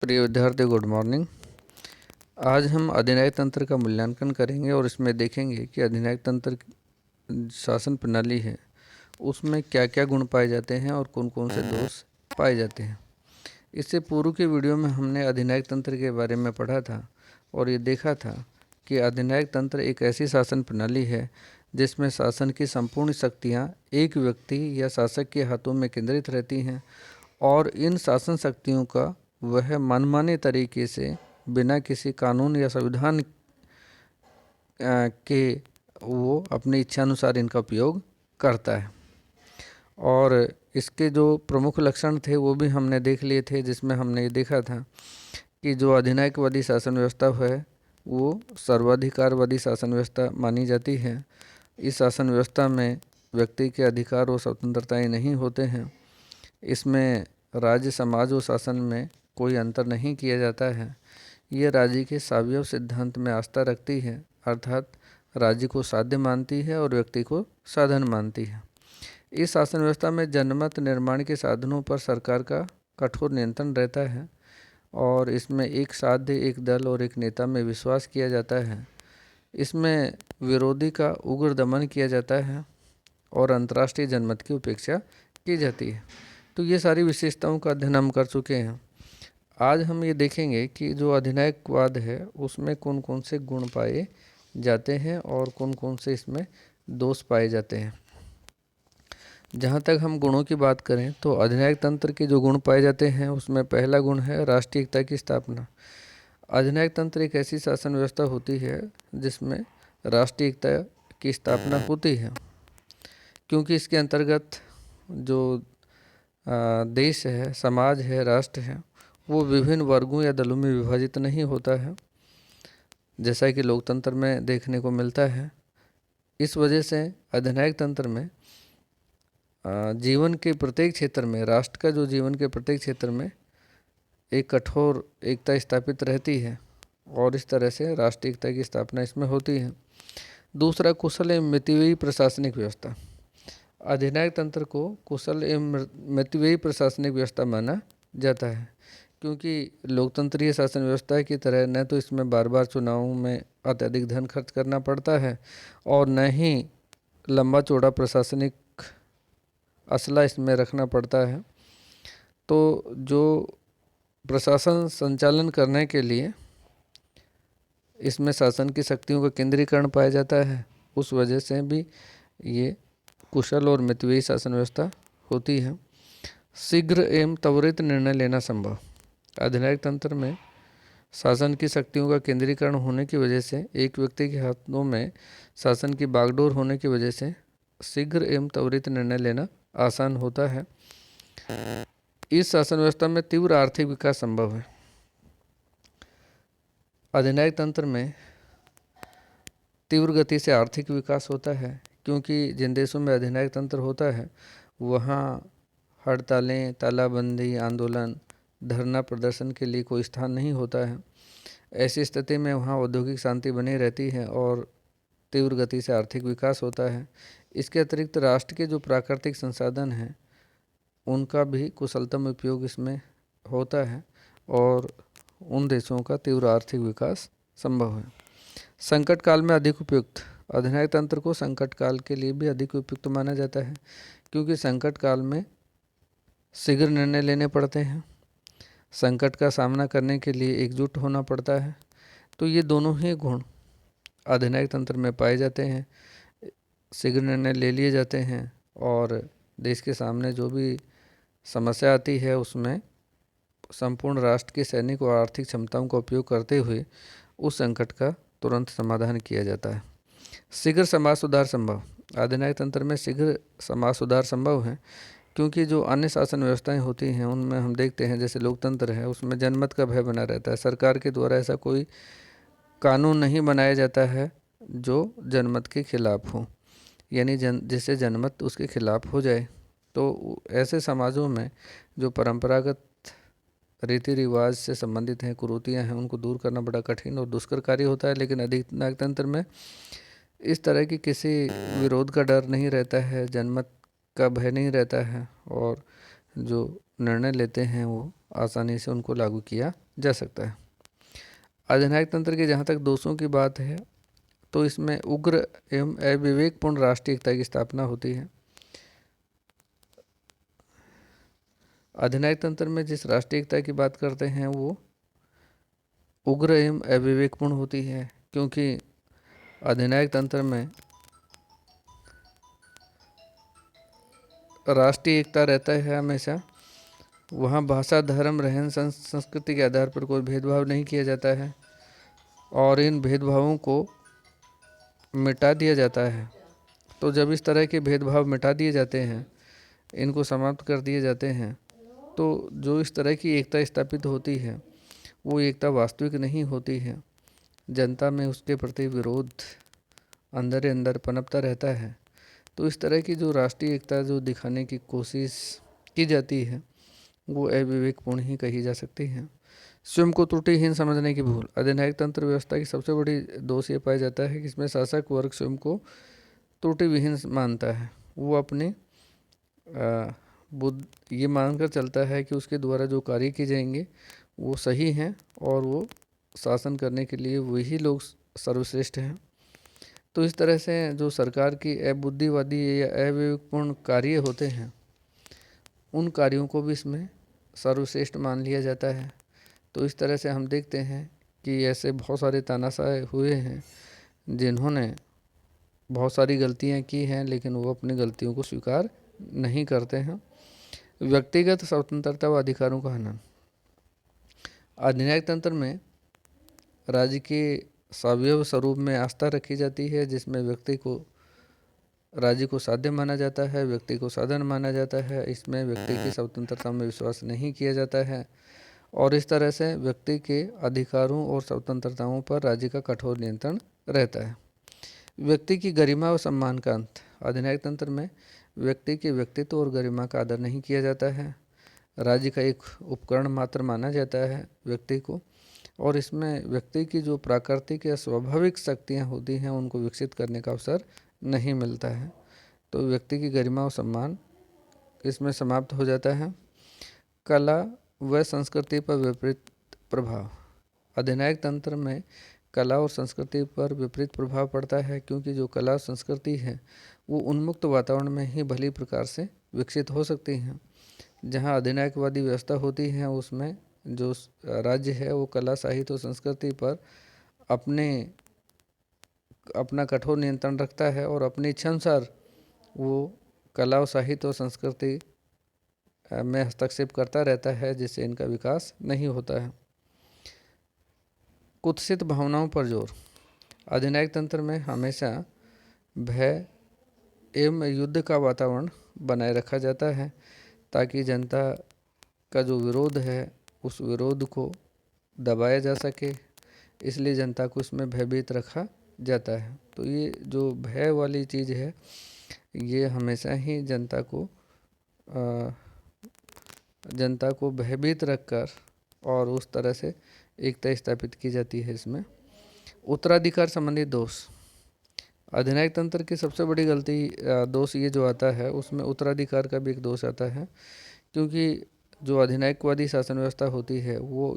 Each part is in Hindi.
प्रिय विद्यार्थी, गुड मॉर्निंग। आज हम अधिनायक तंत्र का मूल्यांकन करेंगे और इसमें देखेंगे कि अधिनायक तंत्र शासन प्रणाली है, उसमें क्या क्या गुण पाए जाते हैं और कौन कौन से दोष पाए जाते हैं। इससे पूर्व के वीडियो में हमने अधिनायक तंत्र के बारे में पढ़ा था और ये देखा था कि अधिनायक तंत्र एक ऐसी शासन प्रणाली है जिसमें शासन की संपूर्ण शक्तियाँ एक व्यक्ति या शासक के हाथों में केंद्रित रहती हैं और इन शासन शक्तियों का वह मनमाने तरीके से बिना किसी कानून या संविधान के वो अपनी इच्छा अनुसार इनका उपयोग करता है। और इसके जो प्रमुख लक्षण थे वो भी हमने देख लिए थे, जिसमें हमने ये देखा था कि जो अधिनायकवादी शासन व्यवस्था है वो सर्वाधिकारवादी शासन व्यवस्था मानी जाती है। इस शासन व्यवस्था में व्यक्ति के अधिकार और स्वतंत्रताएं नहीं होते हैं। इसमें राज्य, समाज और शासन में कोई अंतर नहीं किया जाता है। ये राज्य के सावयव सिद्धांत में आस्था रखती है, अर्थात राज्य को साध्य मानती है और व्यक्ति को साधन मानती है। इस शासन व्यवस्था में जनमत निर्माण के साधनों पर सरकार का कठोर नियंत्रण रहता है और इसमें एक साध्य, एक दल और एक नेता में विश्वास किया जाता है। इसमें विरोधी का उग्र दमन किया जाता है और अंतर्राष्ट्रीय जनमत की उपेक्षा की जाती है। तो ये सारी विशेषताओं का अध्ययन हम कर चुके हैं। आज हम ये देखेंगे कि जो अधिनायकवाद है उसमें कौन कौन से गुण पाए जाते हैं और कौन कौन से इसमें दोष पाए जाते हैं। जहाँ तक हम गुणों की बात करें तो अधिनायक तंत्र के जो गुण पाए जाते हैं उसमें पहला गुण है राष्ट्रीय एकता की स्थापना। अधिनायक तंत्र एक ऐसी शासन व्यवस्था होती है जिसमें राष्ट्रीय एकता की स्थापना होती है, क्योंकि इसके अंतर्गत जो देश है, समाज है, राष्ट्र है, वो विभिन्न वर्गों या दलों में विभाजित नहीं होता है, जैसा कि लोकतंत्र में देखने को मिलता है। इस वजह से अधिनायक तंत्र में जीवन के प्रत्येक क्षेत्र में, राष्ट्र का जो जीवन के प्रत्येक क्षेत्र में एक कठोर एकता स्थापित रहती है और इस तरह से राष्ट्रीय एकता की स्थापना इसमें होती है। दूसरा, कुशल एवं मितव्ययी प्रशासनिक व्यवस्था। अधिनायक तंत्र को कुशल एवं मितव्ययी प्रशासनिक व्यवस्था माना जाता है, क्योंकि लोकतंत्रीय शासन व्यवस्था की तरह न तो इसमें बार बार चुनावों में अत्यधिक धन खर्च करना पड़ता है और न ही लंबा चौड़ा प्रशासनिक असला इसमें रखना पड़ता है। तो जो प्रशासन संचालन करने के लिए इसमें शासन की शक्तियों का केंद्रीकरण पाया जाता है, उस वजह से भी ये कुशल और मितव्ययी शासन व्यवस्था होती है। शीघ्र एवं त्वरित निर्णय लेना संभव। अधिनायक तंत्र में शासन की शक्तियों का केंद्रीकरण होने की वजह से, एक व्यक्ति के हाथों में शासन की बागडोर होने की वजह से शीघ्र एवं त्वरित निर्णय लेना आसान होता है। इस शासन व्यवस्था में तीव्र आर्थिक विकास संभव है। अधिनायक तंत्र में तीव्र गति से आर्थिक विकास होता है, क्योंकि जिन देशों में अधिनायक तंत्र होता है वहाँ हड़तालें, तालाबंदी, आंदोलन, धरना प्रदर्शन के लिए कोई स्थान नहीं होता है। ऐसी स्थिति में वहाँ औद्योगिक शांति बनी रहती है और तीव्र गति से आर्थिक विकास होता है। इसके अतिरिक्त राष्ट्र के जो प्राकृतिक संसाधन हैं उनका भी कुशलतम उपयोग इसमें होता है और उन देशों का तीव्र आर्थिक विकास संभव है। संकट काल में अधिक उपयुक्त। अधिनायक तंत्र को संकट काल के लिए भी अधिक उपयुक्त माना जाता है, क्योंकि संकट काल में शीघ्र निर्णय लेने पड़ते हैं, संकट का सामना करने के लिए एकजुट होना पड़ता है। तो ये दोनों ही गुण अधिनायक तंत्र में पाए जाते हैं। शीघ्र निर्णय ले लिए जाते हैं और देश के सामने जो भी समस्या आती है उसमें संपूर्ण राष्ट्र की सैनिक और आर्थिक क्षमताओं का उपयोग करते हुए उस संकट का तुरंत समाधान किया जाता है। शीघ्र समाज सुधार संभव। अधिनायक तंत्र में शीघ्र समाज सुधार संभव है, क्योंकि जो अन्य शासन व्यवस्थाएं होती हैं उनमें हम देखते हैं, जैसे लोकतंत्र है, उसमें जनमत का भय बना रहता है। सरकार के द्वारा ऐसा कोई कानून नहीं बनाया जाता है जो जनमत के खिलाफ हो, यानी जिससे जनमत उसके खिलाफ हो जाए। तो ऐसे समाजों में जो परंपरागत रीति रिवाज से संबंधित हैं, कुरीतियाँ हैं, उनको दूर करना बड़ा कठिन और दुष्कर कार्य होता है। लेकिन अधिनायक तंत्र में इस तरह की किसी विरोध का डर नहीं रहता है, जनमत का भय नहीं रहता है और जो निर्णय लेते हैं वो आसानी से उनको लागू किया जा सकता है। अधिनायक तंत्र के जहाँ तक दोषों की बात है तो इसमें उग्र एवं अविवेकपूर्ण राष्ट्रीय एकता की स्थापना होती है। अधिनायक तंत्र में जिस राष्ट्रीय एकता की बात करते हैं वो उग्र एवं अविवेकपूर्ण होती है, क्योंकि अधिनायक तंत्र में राष्ट्रीय एकता रहता है हमेशा। वहाँ भाषा, धर्म, रहन सहन, संस्कृति के आधार पर कोई भेदभाव नहीं किया जाता है और इन भेदभावों को मिटा दिया जाता है। तो जब इस तरह के भेदभाव मिटा दिए जाते हैं, इनको समाप्त कर दिए जाते हैं, तो जो इस तरह की एकता स्थापित होती है वो एकता वास्तविक नहीं होती है। जनता में उसके प्रति विरोध अंदर ही अंदर पनपता रहता है। तो इस तरह की जो राष्ट्रीय एकता जो दिखाने की कोशिश की जाती है वो अविवेकपूर्ण ही कही जा सकती है। स्वयं को त्रुटिहीन समझने की भूल। अधिनायक तंत्र व्यवस्था की सबसे बड़ी दोष ये पाया जाता है कि इसमें शासक वर्ग स्वयं को त्रुटिविहीन मानता है। वो अपने बुद्ध ये मानकर चलता है कि उसके द्वारा जो कार्य किए जाएंगे वो सही हैं और वो शासन करने के लिए वही लोग सर्वश्रेष्ठ हैं। तो इस तरह से जो सरकार की अबुद्धिवादी या अविवेकपूर्ण कार्य होते हैं उन कार्यों को भी इसमें सर्वश्रेष्ठ मान लिया जाता है। तो इस तरह से हम देखते हैं कि ऐसे बहुत सारे तानाशाह हुए हैं जिन्होंने बहुत सारी गलतियां की हैं, लेकिन वो अपनी गलतियों को स्वीकार नहीं करते हैं। व्यक्तिगत स्वतंत्रता व अधिकारों का हनन। अधिनायक तंत्र में राज्य के सवयव स्वरूप में आस्था रखी जाती है, जिसमें व्यक्ति को राज्य को साध्य माना जाता है, व्यक्ति को साधन माना जाता है। इसमें व्यक्ति की स्वतंत्रता में विश्वास नहीं किया जाता है और इस तरह से व्यक्ति के अधिकारों और स्वतंत्रताओं पर राज्य का कठोर नियंत्रण रहता है। व्यक्ति की गरिमा और सम्मान का अंत। अधिनायक तंत्र में व्यक्ति के व्यक्तित्व और गरिमा का आदर नहीं किया जाता है। राज्य का एक उपकरण मात्र माना जाता है व्यक्ति को और इसमें व्यक्ति की जो प्राकृतिक या स्वाभाविक शक्तियाँ होती हैं उनको विकसित करने का अवसर नहीं मिलता है। तो व्यक्ति की गरिमा और सम्मान इसमें समाप्त हो जाता है। कला व संस्कृति पर विपरीत प्रभाव। अधिनायक तंत्र में कला और संस्कृति पर विपरीत प्रभाव पड़ता है, क्योंकि जो कला और संस्कृति है वो उन्मुक्त वातावरण में ही भली प्रकार से विकसित हो सकती हैं। जहाँ अधिनायकवादी व्यवस्था होती है उसमें जो राज्य है वो कला, साहित्य और संस्कृति पर अपना कठोर नियंत्रण रखता है और अपनी इच्छा अनुसार वो कला और साहित्य और संस्कृति में हस्तक्षेप करता रहता है, जिससे इनका विकास नहीं होता है। कुत्सित भावनाओं पर जोर। अधिनायक तंत्र में हमेशा भय एवं युद्ध का वातावरण बनाए रखा जाता है ताकि जनता का जो विरोध है उस विरोध को दबाया जा सके, इसलिए जनता को इसमें भयभीत रखा जाता है। तो ये जो भय वाली चीज़ है ये हमेशा ही जनता को भयभीत रखकर और उस तरह से एकता स्थापित की जाती है। इसमें उत्तराधिकार संबंधी दोष। अधिनायक तंत्र की सबसे बड़ी दोष ये जो आता है उसमें उत्तराधिकार का भी एक दोष आता है, क्योंकि जो अधिनायकवादी शासन व्यवस्था होती है वो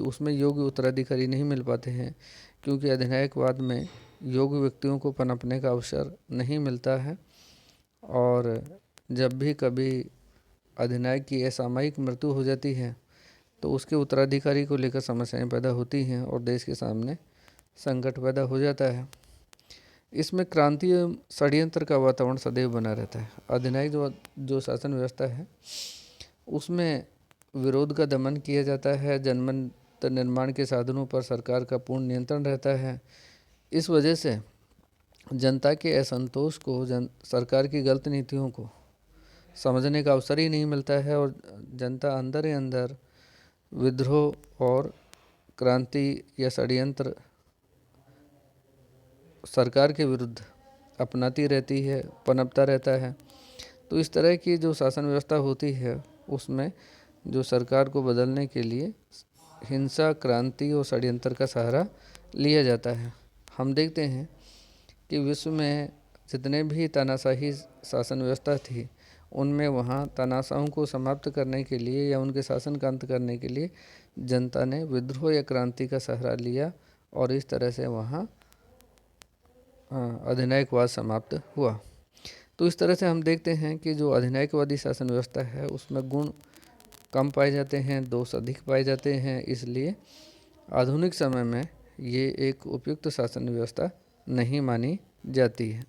उसमें योग्य उत्तराधिकारी नहीं मिल पाते हैं, क्योंकि अधिनायकवाद में योग्य व्यक्तियों को पनपने का अवसर नहीं मिलता है और जब भी कभी अधिनायक की असामयिक मृत्यु हो जाती है तो उसके उत्तराधिकारी को लेकर समस्याएं पैदा होती हैं और देश के सामने संकट पैदा हो जाता है। इसमें क्रांति एवं षड्यंत्र का वातावरण सदैव बना रहता है। अधिनायक जो शासन व्यवस्था है उसमें विरोध का दमन किया जाता है। जनमत निर्माण के साधनों पर सरकार का पूर्ण नियंत्रण रहता है। इस वजह से जनता के असंतोष को सरकार की गलत नीतियों को समझने का अवसर ही नहीं मिलता है और जनता अंदर ही अंदर विद्रोह और क्रांति या षड्यंत्र सरकार के विरुद्ध अपनाती रहती है, पनपता रहता है। तो इस तरह की जो शासन व्यवस्था होती है उसमें जो सरकार को बदलने के लिए हिंसा, क्रांति और षड्यंत्र का सहारा लिया जाता है। हम देखते हैं कि विश्व में जितने भी तानाशाही शासन व्यवस्था थी उनमें वहाँ तानाशाहों को समाप्त करने के लिए या उनके शासन का अंत करने के लिए जनता ने विद्रोह या क्रांति का सहारा लिया और इस तरह से वहाँ अधिनायकवाद समाप्त हुआ। तो इस तरह से हम देखते हैं कि जो अधिनायकवादी शासन व्यवस्था है उसमें गुण कम पाए जाते हैं, दोष अधिक पाए जाते हैं, इसलिए आधुनिक समय में ये एक उपयुक्त शासन व्यवस्था नहीं मानी जाती है।